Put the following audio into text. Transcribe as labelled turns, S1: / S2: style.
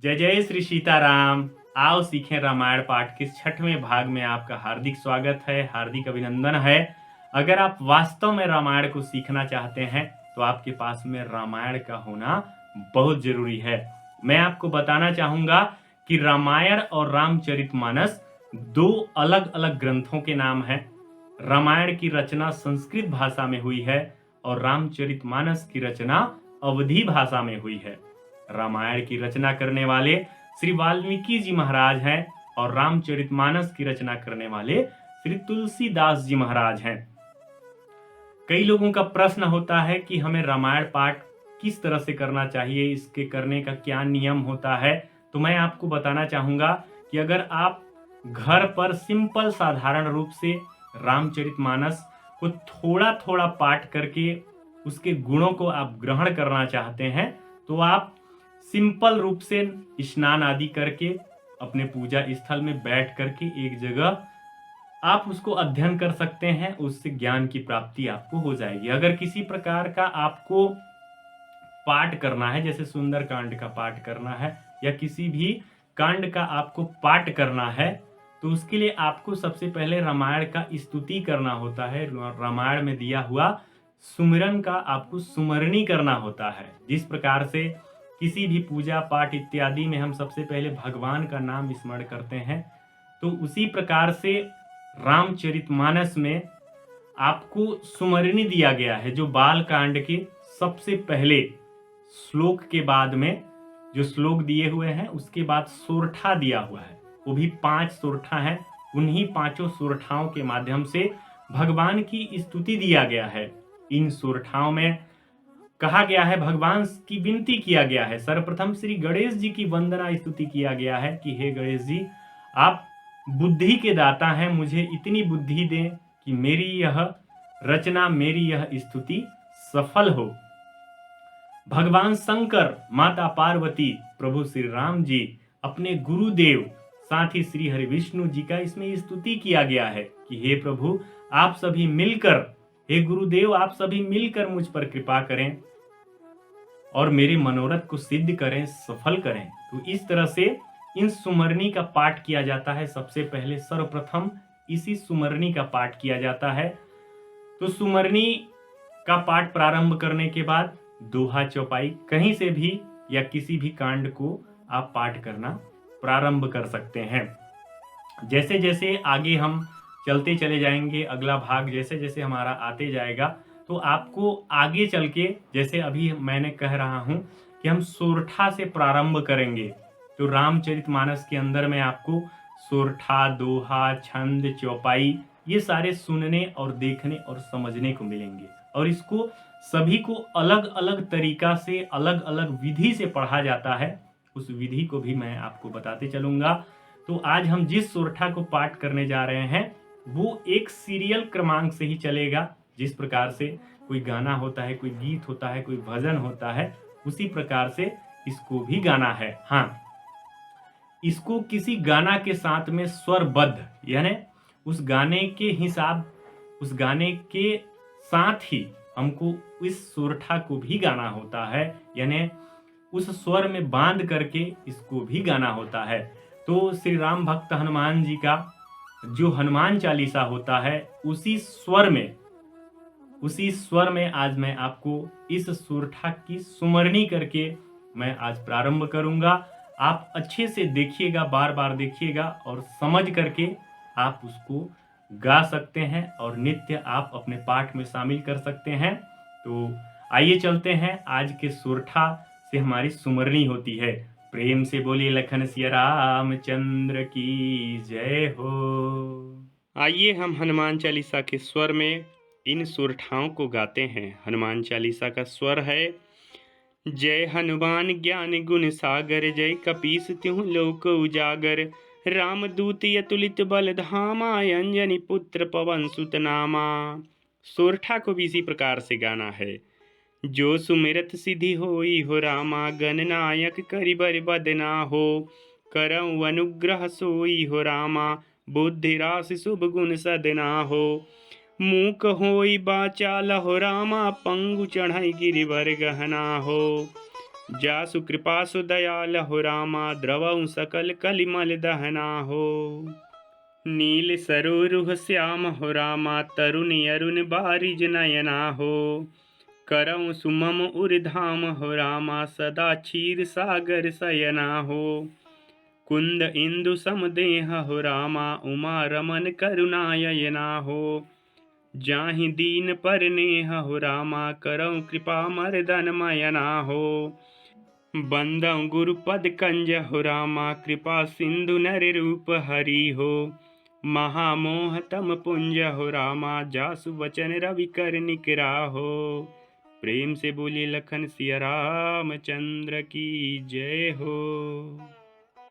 S1: जय जय श्री सीताराम। आओ सीखें रामायण पाठ के 6वें भाग में आपका हार्दिक स्वागत है, हार्दिक अभिनंदन है। अगर आप वास्तव में रामायण को सीखना चाहते हैं तो आपके पास में रामायण का होना बहुत जरूरी है। मैं आपको बताना चाहूंगा कि रामायण और रामचरितमानस दो अलग अलग ग्रंथों के नाम हैं। रामायण की रचना संस्कृत भाषा में हुई है और रामचरितमानस की रचना अवधी भाषा में हुई है। रामायण की रचना करने वाले श्री वाल्मीकि जी महाराज हैं और रामचरितमानस की रचना करने वाले श्री तुलसीदास जी महाराज हैं। कई लोगों का प्रश्न होता है कि हमें रामायण पाठ किस तरह से करना चाहिए, इसके करने का क्या नियम होता है। तो मैं आपको बताना चाहूंगा कि अगर आप घर पर सिंपल साधारण रूप से रामचरितमानस को थोड़ा थोड़ा पाठ करके उसके गुणों को आप ग्रहण करना चाहते हैं तो आप सिंपल रूप से स्नान आदि करके अपने पूजा स्थल में बैठ करके एक जगह आप उसको अध्ययन कर सकते हैं। उससे ज्ञान की प्राप्ति आपको हो जाएगी। अगर किसी प्रकार का आपको पाठ करना है, जैसे सुंदर कांड का पाठ करना है या किसी भी कांड का आपको पाठ करना है, तो उसके लिए आपको सबसे पहले रामायण का स्तुति करना होता है। रामायण में दिया हुआ सुमिरन का आपको सुमरनी करना होता है। जिस प्रकार से किसी भी पूजा पाठ इत्यादि में हम सबसे पहले भगवान का नाम स्मरण करते हैं, तो उसी प्रकार से रामचरितमानस में आपको सुमरनी दिया गया है। जो बाल कांड के सबसे पहले श्लोक के बाद में जो श्लोक दिए हुए हैं उसके बाद सोरठा दिया हुआ है, वो भी 5 सोरठा हैं। उन्हीं 5 सोरठाओं के माध्यम से भगवान की स्तुति दिया गया है। इन सोरठाओं में कहा गया है, भगवान की विनती किया गया है। सर्वप्रथम श्री गणेश जी की वंदना स्तुति किया गया है कि हे गणेश जी, आप बुद्धि के दाता हैं, मुझे इतनी बुद्धि दें कि मेरी यह रचना, मेरी यह स्तुति सफल हो। भगवान शंकर, माता पार्वती, प्रभु श्री राम जी, अपने गुरुदेव, साथ ही श्री हरि विष्णु जी का इसमें स्तुति किया गया है कि हे प्रभु, आप सभी मिलकर, हे गुरुदेव, आप सभी मिलकर मुझ पर कृपा करें और मेरे मनोरथ को सिद्ध करें, सफल करें। तो इस तरह से इन सुमरनी का पाठ किया जाता है। सबसे पहले सर्वप्रथम इसी सुमरनी का पाठ किया जाता है। तो सुमरनी का पाठ प्रारंभ करने के बाद दोहा चौपाई कहीं से भी या किसी भी कांड को आप पाठ करना प्रारंभ कर सकते हैं। जैसे जैसे आगे हम चलते चले जाएंगे, अगला भाग जैसे जैसे हमारा आते जाएगा, तो आपको आगे चल के, जैसे अभी मैंने कह रहा हूं कि हम सोरठा से प्रारंभ करेंगे, तो रामचरितमानस के अंदर में आपको सोरठा, दोहा, छंद, चौपाई ये सारे सुनने और देखने और समझने को मिलेंगे। और इसको सभी को अलग अलग तरीका से, अलग अलग विधि से पढ़ा जाता है। उस विधि को भी मैं आपको बताते चलूंगा। तो आज हम जिस सोरठा को पाठ करने जा रहे हैं वो एक सीरियल क्रमांक से ही चलेगा। जिस प्रकार से कोई गाना होता है, कोई गीत होता है, कोई भजन होता है, उसी प्रकार से इसको भी गाना है। हाँ, इसको किसी गाना के साथ में स्वरबद्ध, यानी उस गाने के हिसाब, उस गाने के साथ ही हमको इस सोरठा को भी गाना होता है, यानी उस स्वर में बांध करके इसको भी गाना होता है। तो श्री राम भक्त हनुमान जी का जो हनुमान चालीसा होता है, उसी स्वर में आज मैं आपको इस सोरठा की सुमरनी करके मैं आज प्रारंभ करूंगा। आप अच्छे से देखिएगा, बार बार देखिएगा और समझ करके आप उसको गा सकते हैं और नित्य आप अपने पाठ में शामिल कर सकते हैं। तो आइए चलते हैं, आज के सोरठा से हमारी सुमरनी होती है। प्रेम से बोलिए लखन सिया रामचंद्र की जय हो। आइए हम हनुमान चालीसा के स्वर में इन सोरठाओं को गाते हैं। हनुमान चालीसा का स्वर है, जय हनुमान ज्ञान गुण सागर, जय कपीस तिहुँ लोक उजागर, रामदूत अतुलित बल धामा, अंजनी पुत्र पवन सुत नामा। सोरठा को भी इसी प्रकार से गाना है। जो सुमिरत सिद्धि होई हो रामा, गणनायक करिबर बदना हो, करऊ अनुग्रह सोई हो रामा, बुद्धि राशि शुभ गुण सदना हो, मूक होई बाचाल हो रामा, पंगु चढ़ाई गिरिवर गहना हो, जासु कृपा सु दयाल हो रामा, द्रवहु सकल कलिमल दहना हो। नील सरोरुह श्याम हो रामा, तरुण अरुण बारिज नयना हो। करऊँ सुमम उर्धाम हो रामा, सदा क्षीर सागर शयना हो। कुंद इंदु समदेह हो रामा, उमा रमन करुणायना हो। जाहि दीन पर नेह हो रामा, करऊँ कृपा मर्दन मयना हो। बंदं गुरुपद कंज हो रामा, कृपा सिंधु नर रूप हरि हो। महामोह तम पुंज हो रामा, जासु वचन रवि कर निकरा हो। प्रेम से बोलिए लखन सिया रामचंद्र की जय हो।